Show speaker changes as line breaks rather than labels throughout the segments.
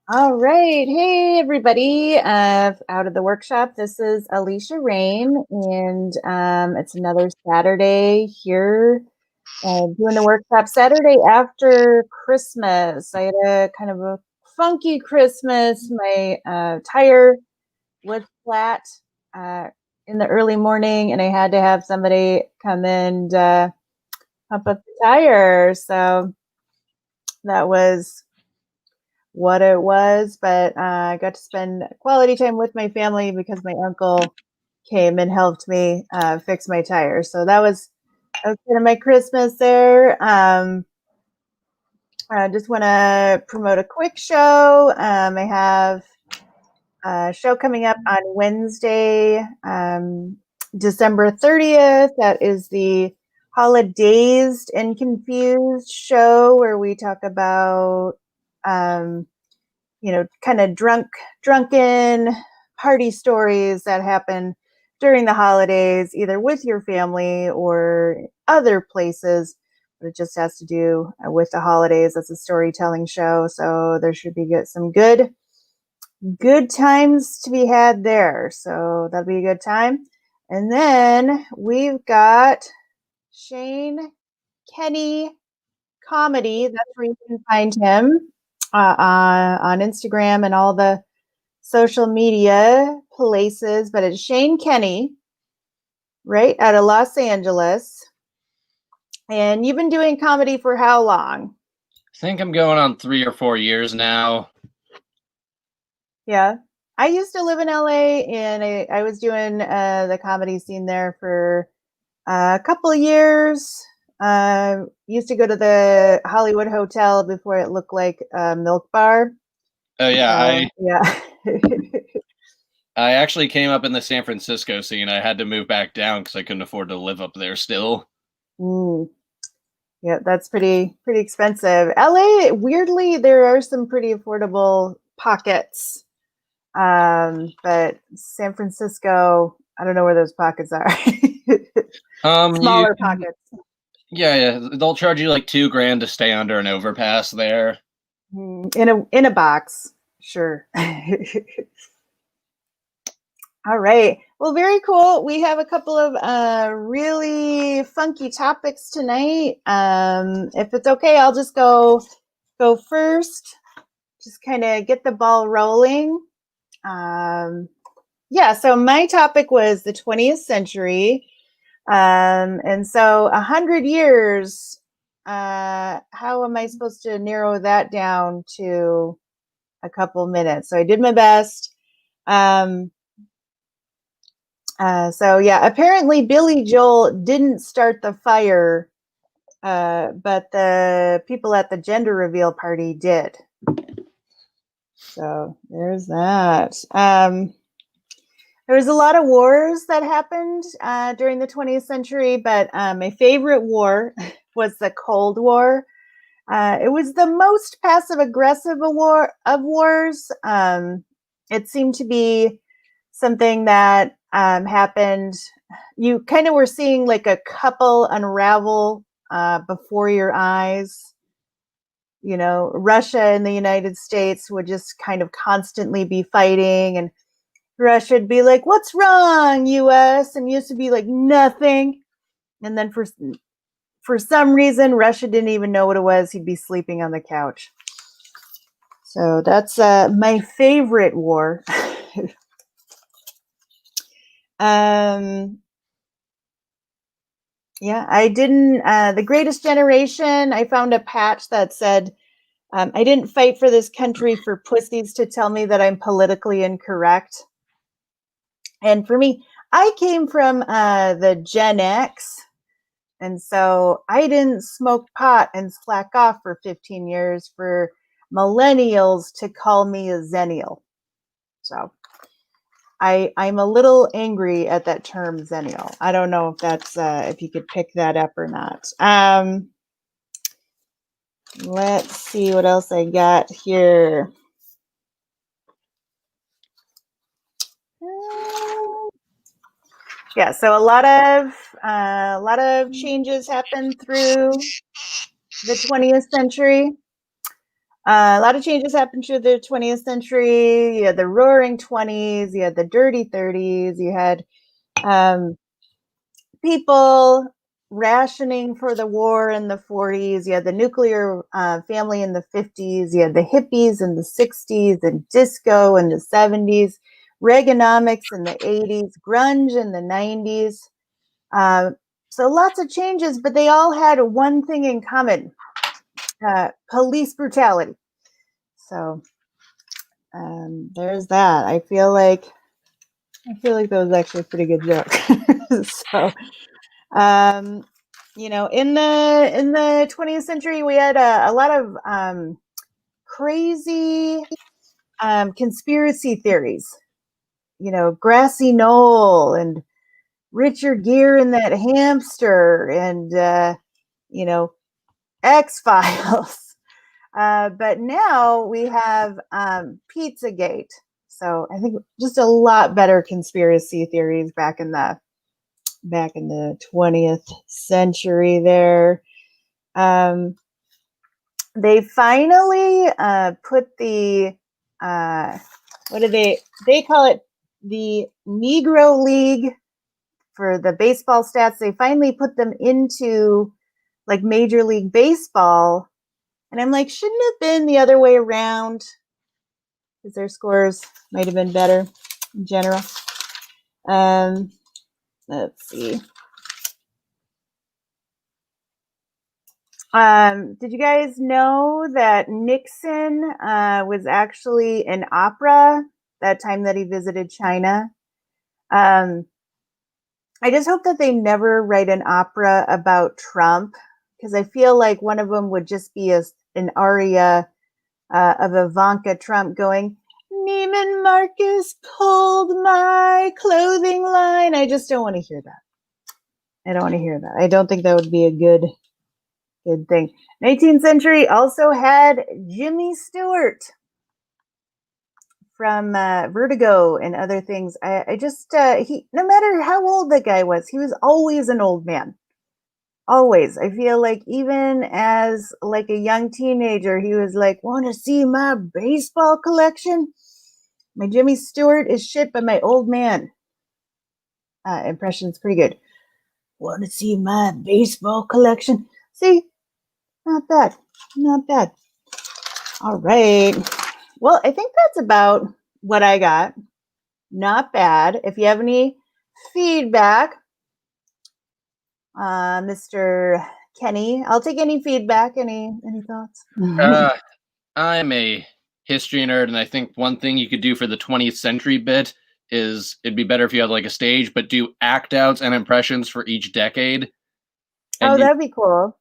All right. Hey, everybody. Out of the workshop, this is Alisha Rayne, and it's another Saturday here doing the workshop Saturday after Christmas. I had a kind of a funky Christmas. My tire was flat uh, in the early morning, and I had to have somebody come and pump up the tire. So that was what it was, but I got to spend quality time with my family because my uncle came and helped me fix my tires. So that was kind of my Christmas there. I just want to promote a quick show. I have a show coming up on Wednesday, December 30th. That is the Holidazed and Confused show where we talk about um, kind of drunken party stories that happen during the holidays, either with your family or other places. But it just has to do with the holidays. It's a storytelling show, so there should be some good times to be had there. So that'll be a good time. And then we've got Shane Kenny Comedy. That's where you can find him on Instagram and all the social media places. But it's Shane Kenny, right, out of Los Angeles. And you've been doing comedy for how long?
I think I'm going on 3 or 4 years now.
Yeah. I used to live in LA, and I was doing the comedy scene there for a couple of years. Used to go to the Hollywood Hotel before it looked like a milk bar.
Oh yeah,
Yeah.
I actually came up in the San Francisco scene. I had to move back down because I couldn't afford to live up there still.
Mm. Yeah, that's pretty expensive. LA, weirdly, there are some pretty affordable pockets. But San Francisco, I don't know where those pockets are. Smaller pockets.
Yeah, they'll charge you like $2,000 to stay under an overpass there.
In a box, sure. All right. Well, very cool. We have a couple of really funky topics tonight. If it's okay, I'll just go first. Just kind of get the ball rolling. Yeah. So my topic was the 20th century, and so 100 years. How am I supposed to narrow that down to a couple minutes? So I did my best. So yeah, apparently Billy Joel didn't start the fire, but the people at the gender reveal party did. So there's that. There was a lot of wars that happened during the 20th century, but my favorite war was the Cold War. It was the most passive-aggressive of wars. It seemed to be something that happened. You kind of were seeing like a couple unravel before your eyes. You know, Russia and the United States would just kind of constantly be fighting, and Russia would be like, "What's wrong, U.S.?" and used to be like, "Nothing." And then for some reason, Russia didn't even know what it was. He'd be sleeping on the couch. So that's my favorite war. Yeah, I didn't. The Greatest Generation, I found a patch that said, I didn't fight for this country for pussies to tell me that I'm politically incorrect. And for me, I came from the Gen X. And so I didn't smoke pot and slack off for 15 years for millennials to call me a zennial. So I'm a little angry at that term zennial. I don't know if that's if you could pick that up or not. Let's see what else I got here. Yeah, so a lot of changes happened through the 20th century. A lot of changes happened through the 20th century. You had the Roaring 20s, you had the Dirty 30s, you had people rationing for the war in the 40s, you had the nuclear family in the 50s, you had the hippies in the 60s, and disco in the 70s, Reaganomics in the 80s, grunge in the 90s. So lots of changes, but they all had one thing in common: police brutality. So there's that. I feel like that was actually a pretty good joke. So, in the 20th century, we had a lot of crazy conspiracy theories. Grassy Knoll and Richard Gere and that hamster, and X-Files. But now we have Pizzagate. So I think just a lot better conspiracy theories back in the 20th century there. They finally put the what do they call it? The Negro League for the baseball stats. They finally put them into like Major League Baseball. And I'm like, shouldn't it have been the other way around? Because their scores might have been better in general. Let's see. Did you guys know that Nixon was actually an opera that time that he visited China? I just hope that they never write an opera about Trump, because I feel like one of them would just be an aria of Ivanka Trump going, Neiman Marcus pulled my clothing line. I just don't want to hear that. I don't want to hear that. I don't think that would be a good thing. 19th century also had Jimmy Stewart from Vertigo and other things. I just, he, no matter how old that guy was, he was always an old man. Always. I feel like even as like a young teenager, he was like, want to see my baseball collection? My Jimmy Stewart is shit, but my old man impression's pretty good. Want to see my baseball collection? See? Not bad. Not bad. All right. Well, I think that's about what I got. Not bad. If you have any feedback, Mr. Kenny, I'll take any feedback. Any thoughts?
I'm a history nerd, and I think one thing you could do for the 20th century bit is it'd be better if you had like a stage, but do act outs and impressions for each decade. And
that'd be cool.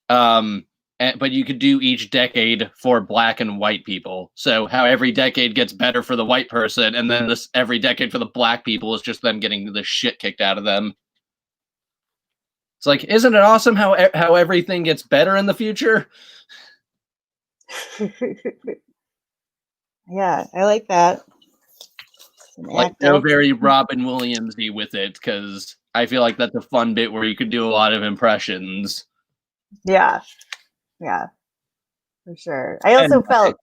But you could do each decade for black and white people. So how every decade gets better for the white person, and then every decade for the black people is just them getting the shit kicked out of them. It's like, isn't it awesome how everything gets better in the future?
Yeah, I like that.
Like, go very Robin Williams-y with it, because I feel like that's a fun bit where you could do a lot of impressions.
Yeah, for sure. I also felt.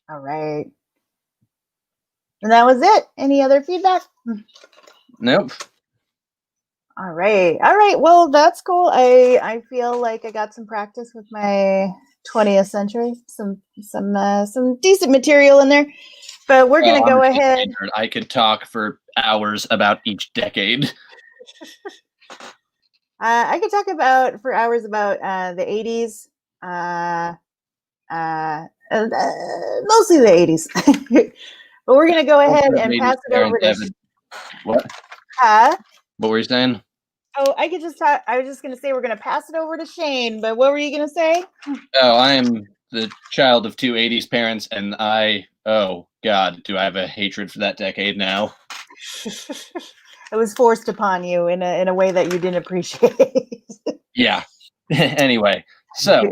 All right. And that was it. Any other feedback?
Nope.
All right. Well, that's cool. I feel like I got some practice with my 20th century. Some decent material in there. But we're going to go ahead.
I could talk for hours about each decade.
I could talk for hours about the 80s. Mostly the 80s. But we're going to go ahead and pass it over to...
What?
Huh?
What were you saying?
Oh, I could just talk. I was just going to say we're going to pass it over to Shane, but what were you going to say?
Oh, I am the child of two 80s parents, and oh God, do I have a hatred for that decade now.
It was forced upon you in a way that you didn't appreciate.
Yeah. Anyway, so.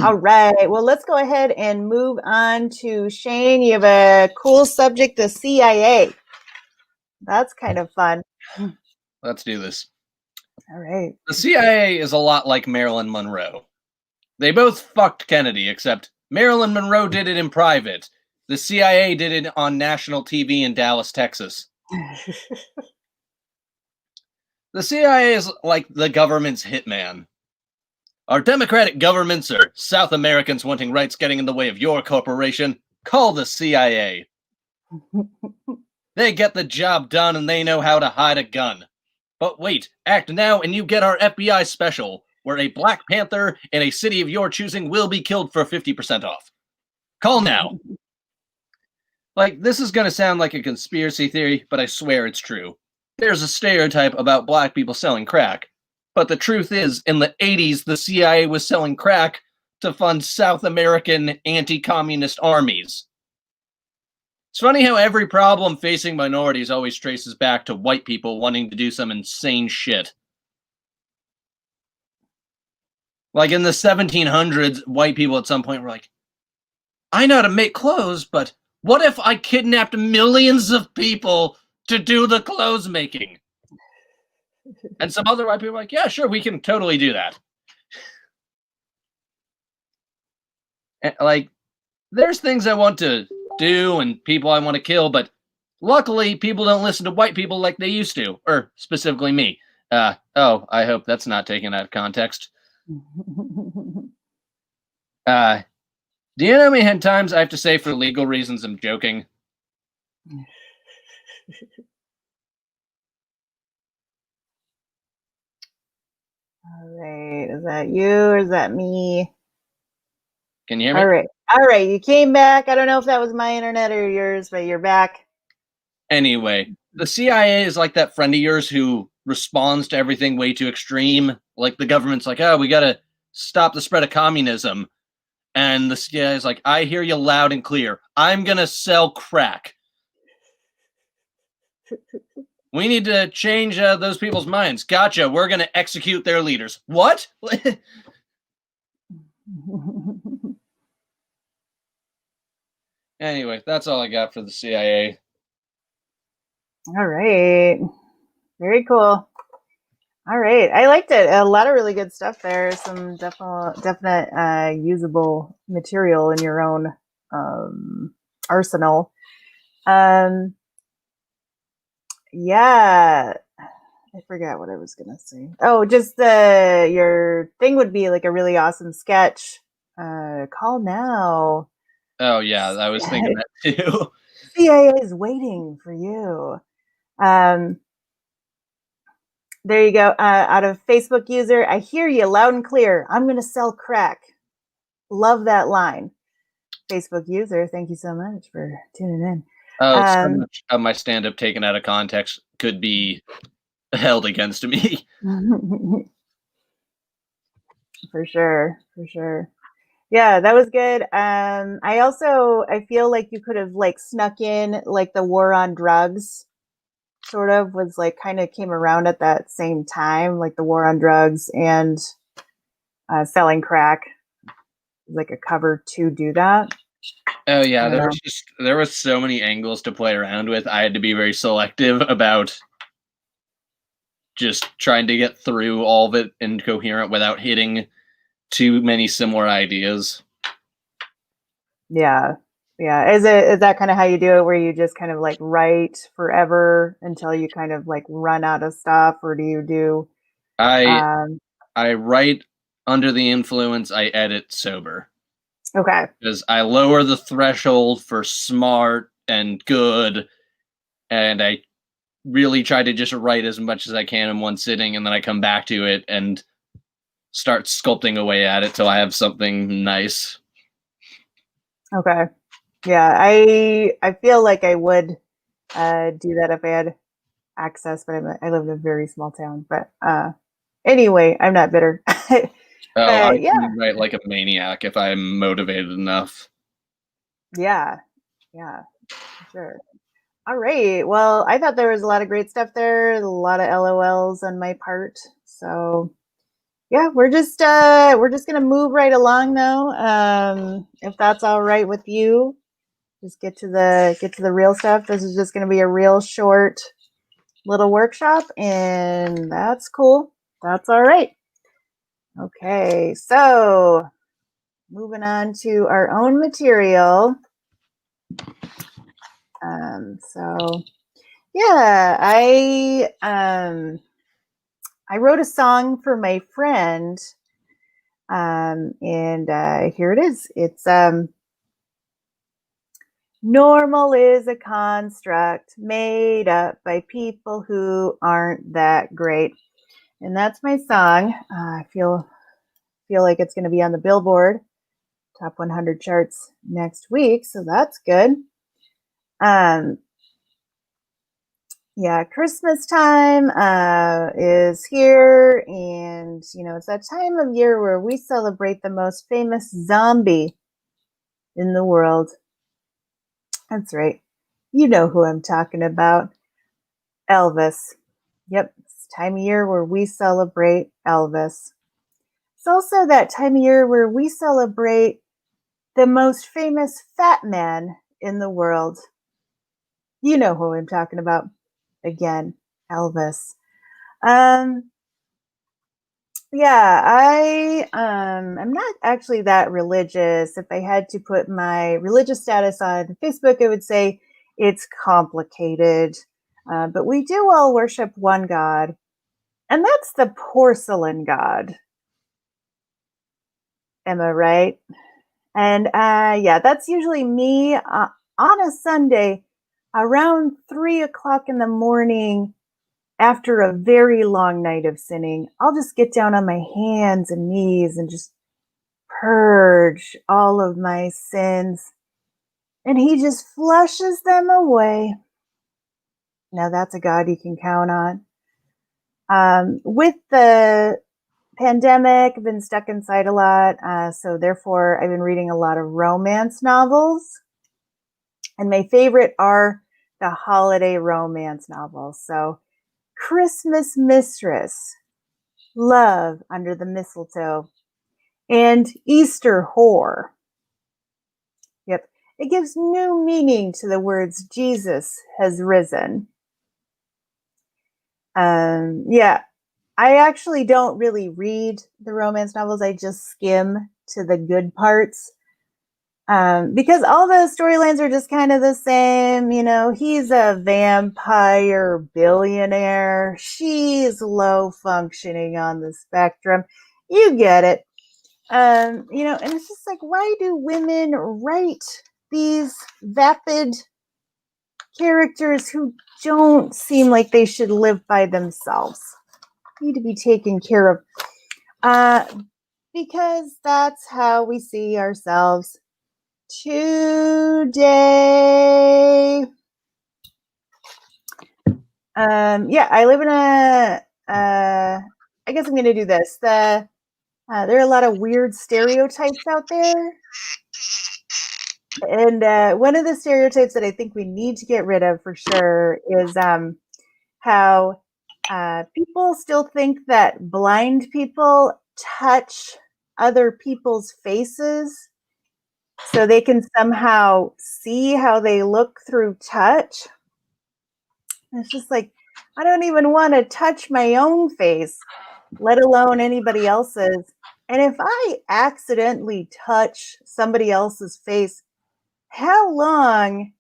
All right. Well, let's go ahead and move on to Shane. You have a cool subject, the CIA. That's kind of fun.
Let's do this.
All right.
The CIA is a lot like Marilyn Monroe. They both fucked Kennedy, except Marilyn Monroe did it in private. The CIA did it on national TV in Dallas, Texas. The CIA is like the government's hitman. Our democratic governments or South Americans wanting rights getting in the way of your corporation? Call the CIA. They get the job done and they know how to hide a gun. But wait, act now and you get our FBI special, where a Black Panther in a city of your choosing will be killed for 50% off. Call now. Like, this is going to sound like a conspiracy theory, but I swear it's true. There's a stereotype about black people selling crack. But the truth is, in the 80s, the CIA was selling crack to fund South American anti-communist armies. It's funny how every problem facing minorities always traces back to white people wanting to do some insane shit. Like in the 1700s, white people at some point were like, I know how to make clothes, but what if I kidnapped millions of people to do the clothes making? And some other white people were like, yeah, sure, we can totally do that. And, like, there's things I want to do and people I want to kill, but luckily people don't listen to white people like they used to, or specifically me. I hope that's not taken out of context. Do you know how many times I have to say for legal reasons I'm joking?
All right, is that you or is that me?
Can you hear me?
All right, you came back. I don't know if that was my internet or yours, but you're back.
Anyway, the CIA is like that friend of yours who responds to everything way too extreme. Like the government's like, oh, we gotta stop the spread of communism. And the CIA is like, I hear you loud and clear. I'm gonna sell crack. We need to change those people's minds. Gotcha, we're gonna execute their leaders. What? Anyway, that's all I got for the CIA.
All right. Very cool. All right. I liked it. A lot of really good stuff there. Some definite usable material in your own arsenal. Yeah. I forgot what I was going to say. Oh, just your thing would be like a really awesome sketch. Call now.
Oh, yeah, I was thinking that too.
CIA is waiting for you. There you go. Out of Facebook user, I hear you loud and clear. I'm going to sell crack. Love that line. Facebook user, thank you so much for tuning in.
Oh, so much of my stand-up taken out of context could be held against me.
For sure. Yeah, that was good. I feel like you could have like snuck in like the war on drugs sort of was like kind of came around at that same time, like the war on drugs and selling crack, like a cover to do that.
Oh yeah, there was so many angles to play around with. I had to be very selective about just trying to get through all of it incoherent without hitting too many similar ideas.
Yeah. Is that kind of how you do it, where you just kind of like write forever until you kind of like run out of stuff, or do you do?
I write under the influence. I edit sober.
Okay.
Because I lower the threshold for smart and good, and I really try to just write as much as I can in one sitting, and then I come back to it and start sculpting away at it till I have something nice.
Okay. Yeah, I feel like I would do that if I had access, but I live in a very small town. But anyway, I'm not bitter.
I can write like a maniac if I'm motivated enough.
Yeah, sure. All right. Well, I thought there was a lot of great stuff there, a lot of LOLs on my part. So yeah, we're just gonna move right along now. If that's all right with you, just get to the real stuff. This is just gonna be a real short little workshop, and that's cool. That's all right. Okay, so moving on to our own material. So yeah, I wrote a song for my friend, and here it is. It's normal is a construct made up by people who aren't that great, and that's my song. I feel like it's going to be on the Billboard Top 100 charts next week, so that's good. Yeah, Christmas time is here, and it's that time of year where we celebrate the most famous zombie in the world. That's right. You know who I'm talking about. Elvis. Yep, it's time of year where we celebrate Elvis. It's also that time of year where we celebrate the most famous fat man in the world. You know who I'm talking about. Again, Elvis. Yeah, I'm not actually that religious. If I had to put my religious status on Facebook, I would say it's complicated. But we do all worship one God, and that's the porcelain God. Am I right? And yeah, that's usually me on a Sunday around 3 o'clock in the morning after a very long night of sinning. I'll just get down on my hands and knees and just purge all of my sins. And he just flushes them away. Now that's a God you can count on. With the pandemic, I've been stuck inside a lot. So therefore, I've been reading a lot of romance novels. And my favorite are the holiday romance novels. So Christmas Mistress, Love Under the Mistletoe, and Easter Whore. Yep, it gives new meaning to the words Jesus has risen. Yeah, I actually don't really read the romance novels. I just skim to the good parts. Because all the storylines are just kind of the same. He's a vampire billionaire. She's low functioning on the spectrum. You get it. And it's just like, why do women write these vapid characters who don't seem like they should live by themselves? Need to be taken care of. Because that's how we see ourselves today. Yeah, I live in I guess I'm going to do this. There are a lot of weird stereotypes out there. And one of the stereotypes that I think we need to get rid of for sure is how people still think that blind people touch other people's faces so they can somehow see how they look through touch. And it's just like, I don't even want to touch my own face, let alone anybody else's. And if I accidentally touch somebody else's face, how long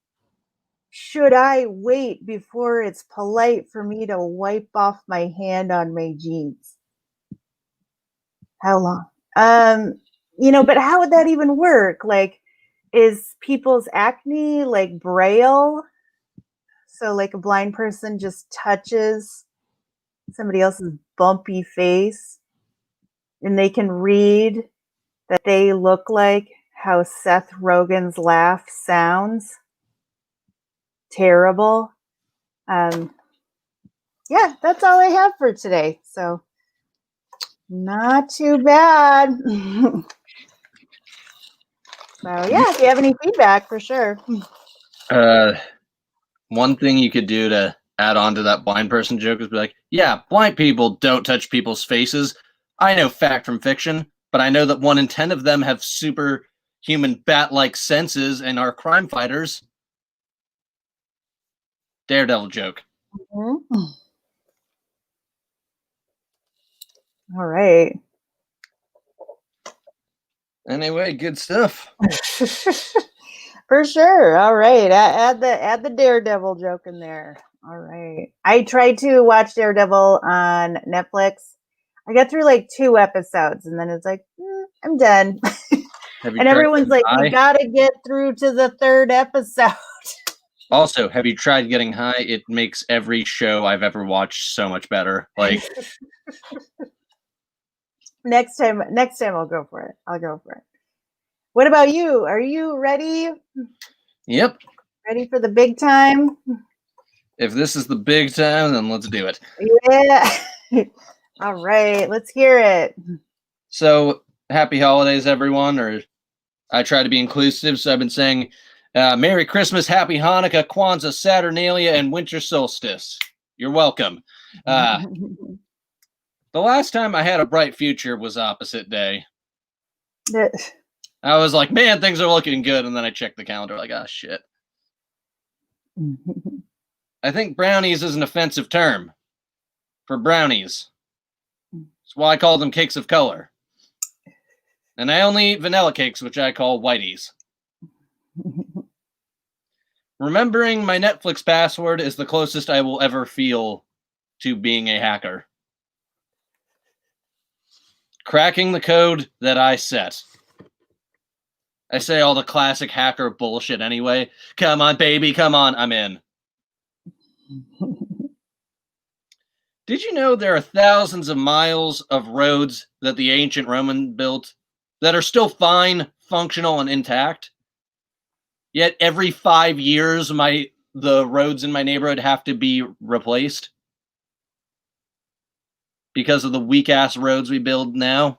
should I wait before it's polite for me to wipe off my hand on my jeans? How long? But how would that even work? Like, is people's acne like Braille? So like a blind person just touches somebody else's bumpy face and they can read that they look like how Seth Rogen's laugh sounds. Terrible. Yeah, that's all I have for today. So not too bad. So yeah, if you have any feedback, for sure.
One thing you could do to add on to that blind person joke is be like, yeah, blind people don't touch people's faces. I know fact from fiction, but I know that 1 in 10 of them have superhuman bat-like senses and are crime fighters. Daredevil joke.
Mm-hmm. All right.
Anyway, good stuff.
For sure. All right. Add the Daredevil joke in there. All right. I tried to watch Daredevil on Netflix. I got through like 2 episodes and then it's like, I'm done. And everyone's like, you gotta get through to the 3rd episode.
Also, have you tried getting high? It makes every show I've ever watched so much better. Like
next time I'll go for it. I'll go for it. What about you? Are you ready?
Yep.
Ready for the big time?
If this is the big time, then let's do it.
Yeah. All right, let's hear it.
So, happy holidays, everyone. Or I try to be inclusive, so I've been saying Merry Christmas, Happy Hanukkah, Kwanzaa, Saturnalia, and Winter Solstice. You're welcome. The last time I had a bright future was opposite day. I was like, man, things are looking good. And then I checked the calendar like, oh, shit. I think brownies is an offensive term for brownies. That's why I call them cakes of color. And I only eat vanilla cakes, which I call whiteys. Remembering my Netflix password is the closest I will ever feel to being a hacker. Cracking the code that I set. I say all the classic hacker bullshit anyway. Come on, baby, come on, I'm in. Did you know there are thousands of miles of roads that the ancient Roman built that are still fine, functional, and intact? Yet every 5 years, the roads in my neighborhood have to be replaced because of the weak-ass roads we build now.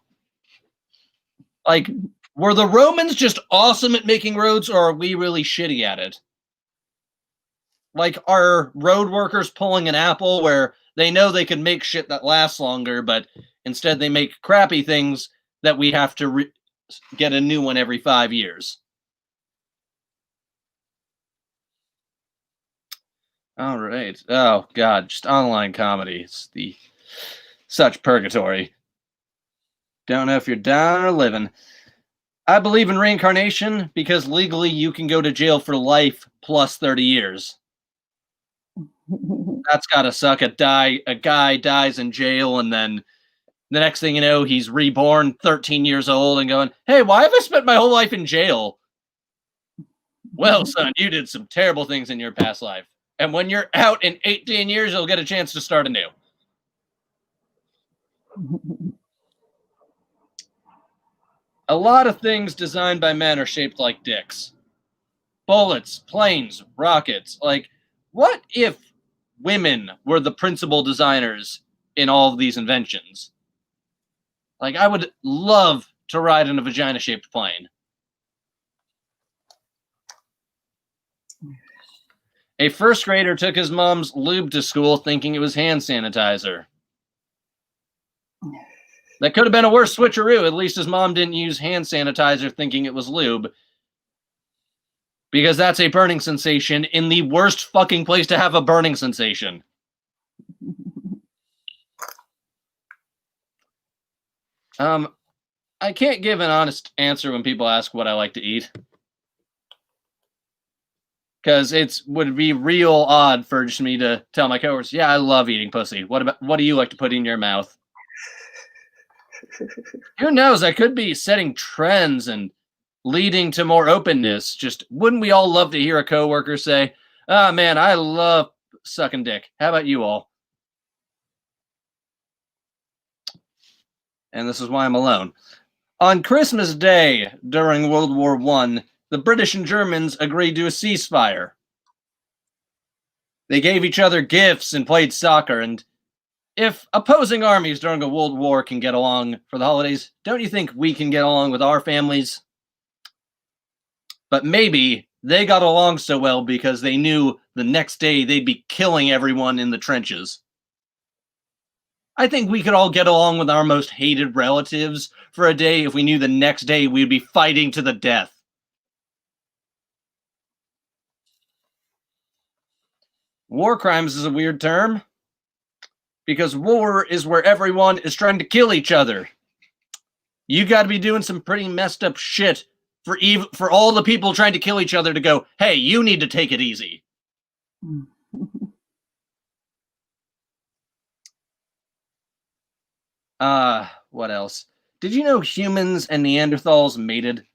Like, were the Romans just awesome at making roads, or are we really shitty at it? Like, are road workers pulling an Apple where they know they can make shit that lasts longer, but instead they make crappy things that we have to get a new one every 5 years? All right. Oh, God. Just online comedy. It's such purgatory. Don't know if you're down or living. I believe in reincarnation because legally you can go to jail for life plus 30 years. That's gotta suck. A guy dies in jail, and then the next thing you know, he's reborn 13 years old and going, hey, why have I spent my whole life in jail? Well, son, you did some terrible things in your past life. And when you're out in 18 years, you'll get a chance to start anew. A lot of things designed by men are shaped like dicks. Bullets, planes, rockets. Like, what if women were the principal designers in all of these inventions? Like, I would love to ride in a vagina-shaped plane. A first grader took his mom's lube to school thinking it was hand sanitizer. That could have been a worse switcheroo. At least his mom didn't use hand sanitizer thinking it was lube. Because that's a burning sensation in the worst fucking place to have a burning sensation. I can't give an honest answer when people ask what I like to eat. Because it would be real odd for just me to tell my coworkers, yeah, I love eating pussy. What do you like to put in your mouth? Who knows? I could be setting trends and leading to more openness. Just wouldn't we all love to hear a coworker say, oh man, I love sucking dick. How about you all? And this is why I'm alone. On Christmas Day during World War I, the British and Germans agreed to a ceasefire. They gave each other gifts and played soccer, and if opposing armies during a world war can get along for the holidays, don't you think we can get along with our families? But maybe they got along so well because they knew the next day they'd be killing everyone in the trenches. I think we could all get along with our most hated relatives for a day if we knew the next day we'd be fighting to the death. War crimes is a weird term, because war is where everyone is trying to kill each other. you got to be doing some pretty messed up shit for all the people trying to kill each other to go, hey, you need to take it easy. What else? Did you know humans and Neanderthals mated?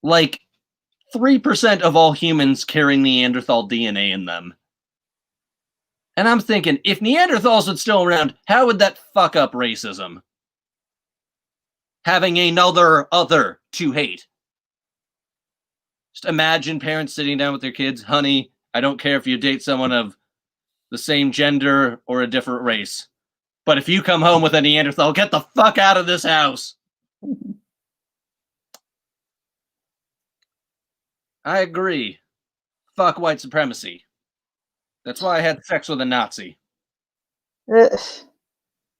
Like, 3% of all humans carry Neanderthal DNA in them. And I'm thinking, if Neanderthals were still around, how would that fuck up racism? Having another other to hate. Just imagine parents sitting down with their kids, honey, I don't care if you date someone of the same gender or a different race. But if you come home with a Neanderthal, get the fuck out of this house. I agree. Fuck white supremacy. That's why I had sex with a Nazi. And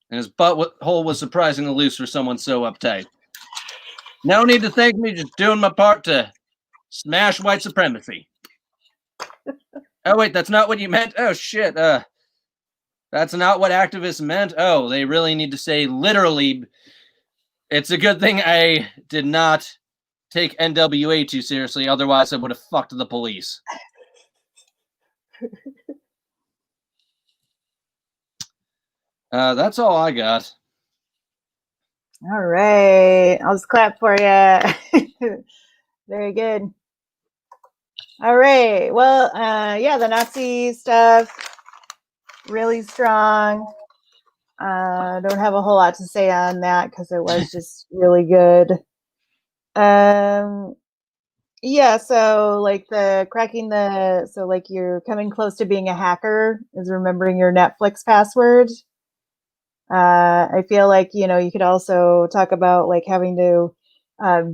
his butthole was surprisingly loose for someone so uptight. No need to thank me, just doing my part to smash white supremacy. Oh, wait, that's not what you meant? Oh, shit. That's not what activists meant? Oh, they really need to say literally. It's a good thing I did not take NWA too seriously, otherwise I would have fucked the police. That's all I got.
All right. I'll just clap for you. Very good. All right. Well, yeah, the Nazi stuff, really strong. Don't have a whole lot to say on that because it was just really good. Yeah, so like so like you're coming close to being a hacker is remembering your Netflix password. I feel like, you know, you could also talk about like having to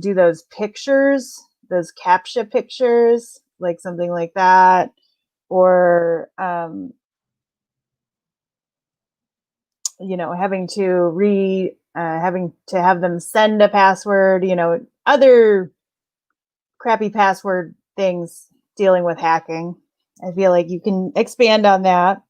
do those pictures, those CAPTCHA pictures, like something like that, or you know, having to have them send a password, you know, other crappy password things dealing with hacking. I feel like you can expand on that.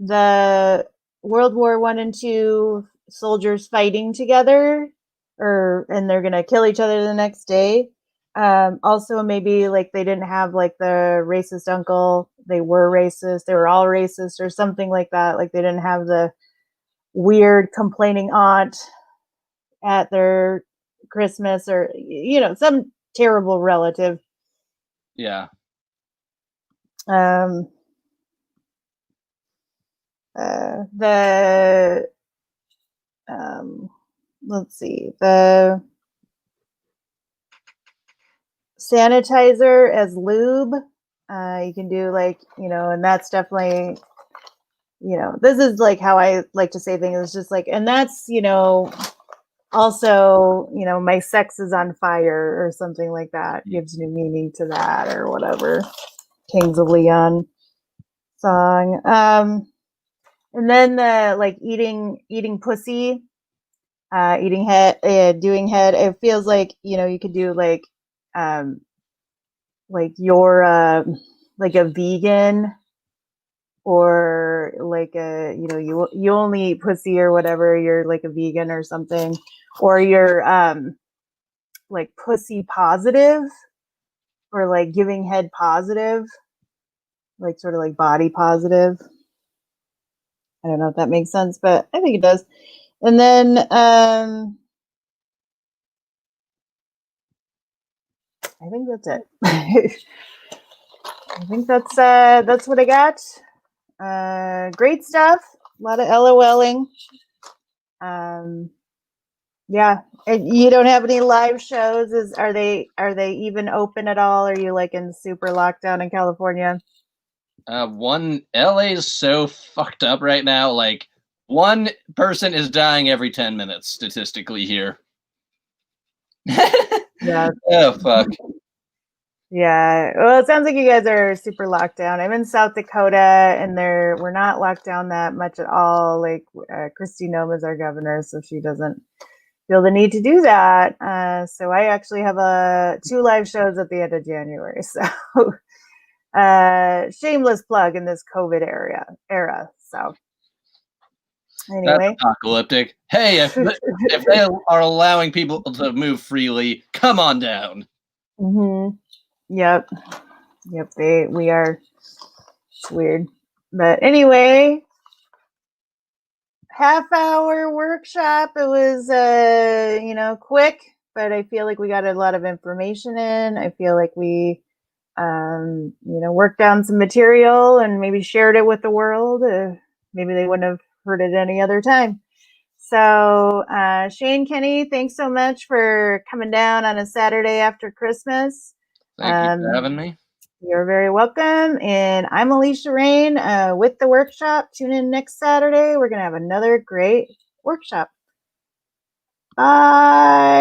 The World War I and II soldiers fighting together, and they're gonna kill each other the next day. Also, maybe like they didn't have like the racist uncle. They were racist. They were all racist, or something like that. Like they didn't have the weird complaining aunt at their Christmas, or you know, some terrible relative.
Yeah.
The let's see, the sanitizer as lube. You can do like, you know, and that's definitely, you know, this is like how I like to say things. It's just like, and that's, you know, also, you know, my sex is on fire or something like that. Gives new meaning to that or whatever. Kings of Leon song. And then the like eating pussy, eating head, doing head. It feels like, you know, you could do like you're like a vegan, or like a, you know, you only eat pussy or whatever. You're like a vegan or something, or you're like pussy positive, or like giving head positive, like sort of like body positive. I don't know if that makes sense, but I think it does. And then I think that's it. I think that's what I got. Great stuff. A lot of LOLing. Yeah. And you don't have any live shows? Are they even open at all? Are you like in super lockdown in California?
LA is so fucked up right now. Like, one person is dying every 10 minutes statistically here.
Yeah.
Oh, fuck.
Yeah. Well, it sounds like you guys are super locked down. I'm in South Dakota, and we're not locked down that much at all. Like Kristi Noem is our governor, so she doesn't feel the need to do that. So I actually have 2 live shows at the end of January. So shameless plug in this COVID era. So
That's
Anyway.
apocalyptic. Hey, if they are allowing people to move freely, come on down.
Mm-hmm. Yep. We are. It's weird. But anyway, half-hour workshop. It was, quick, but I feel like we got a lot of information in. I feel like we, worked down some material and maybe shared it with the world. Maybe they wouldn't have heard it any other time. So, Shane, Kenny, thanks so much for coming down on a Saturday after Christmas.
Thank you for having me.
You're very welcome. And I'm Alisha Rayne with the workshop. Tune in next Saturday. We're going to have another great workshop. Bye.